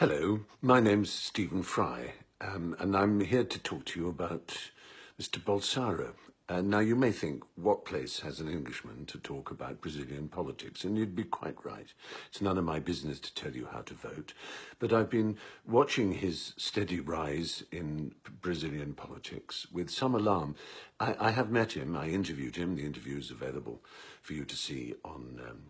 Hello, my name's Stephen Fry, and I'm here to talk to you about Mr. Bolsonaro. Now, you may think, what place has an Englishman to talk about Brazilian politics? And you'd be quite right. It's none of my business to tell you how to vote. But I've been watching his steady rise in Brazilian politics with some alarm. I have met him, I interviewed him. The interview is available for you to see on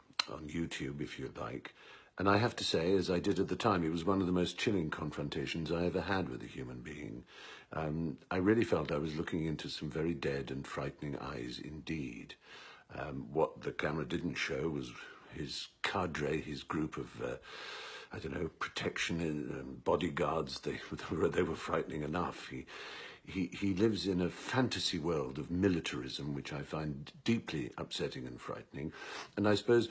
YouTube if you'd like. And I have to say, as I did at the time, it was one of the most chilling confrontations I ever had with a human being. I really felt I was looking into some very dead and frightening eyes indeed. What the camera didn't show was his cadre, his group of, I don't know, protection and bodyguards. They were frightening enough. He lives in a fantasy world of militarism, which I find deeply upsetting and frightening. And I suppose,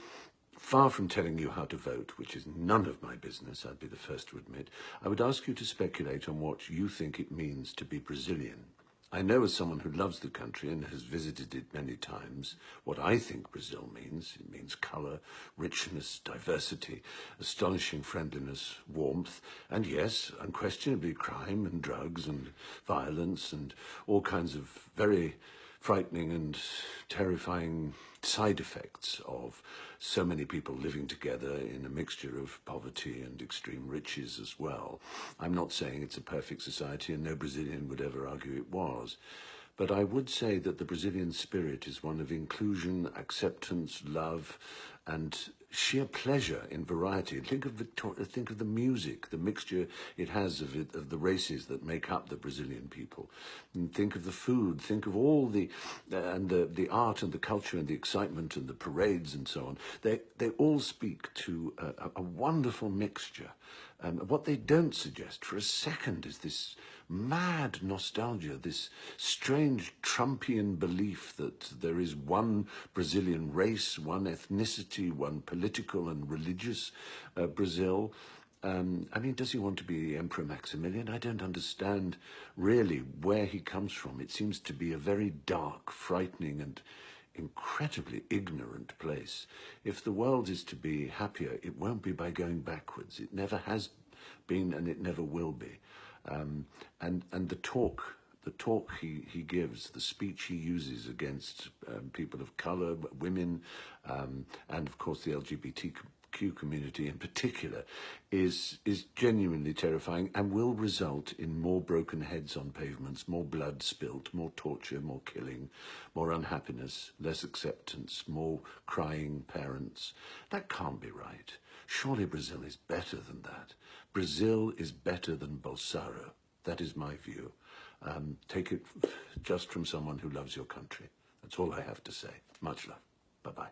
far from telling you how to vote, which is none of my business, I'd be the first to admit, I would ask you to speculate on what you think it means to be Brazilian. I know, as someone who loves the country and has visited it many times, what I think Brazil means. It means colour, richness, diversity, astonishing friendliness, warmth, and yes, unquestionably crime and drugs and violence and all kinds of very frightening and terrifying side effects of so many people living together in a mixture of poverty and extreme riches as well. I'm not saying it's a perfect society, and no Brazilian would ever argue it was. But I would say that the Brazilian spirit is one of inclusion, acceptance, love, and sheer pleasure in variety. Think of the music, the mixture it has of the races that make up the Brazilian people. And think of the food. Think of all the art and the culture and the excitement and the parades and so on. They all speak to a wonderful mixture. What they don't suggest for a second is this mad nostalgia, this strange Trumpian belief that there is one Brazilian race, one ethnicity, one political and religious Brazil. I mean, does he want to be Emperor Maximilian? I don't understand really where he comes from. It seems to be a very dark, frightening and incredibly ignorant place. If the world is to be happier, it won't be by going backwards. It never has been and it never will be. And the talk he gives, the speech he uses against people of colour, women, and of course the LGBTQ community in particular, is genuinely terrifying and will result in more broken heads on pavements, more blood spilt, more torture, more killing, more unhappiness, less acceptance, more crying parents. That can't be right. Surely Brazil is better than that. Brazil is better than Bolsonaro. That is my view. Take it just from someone who loves your country. That's all I have to say. Much love. Bye-bye.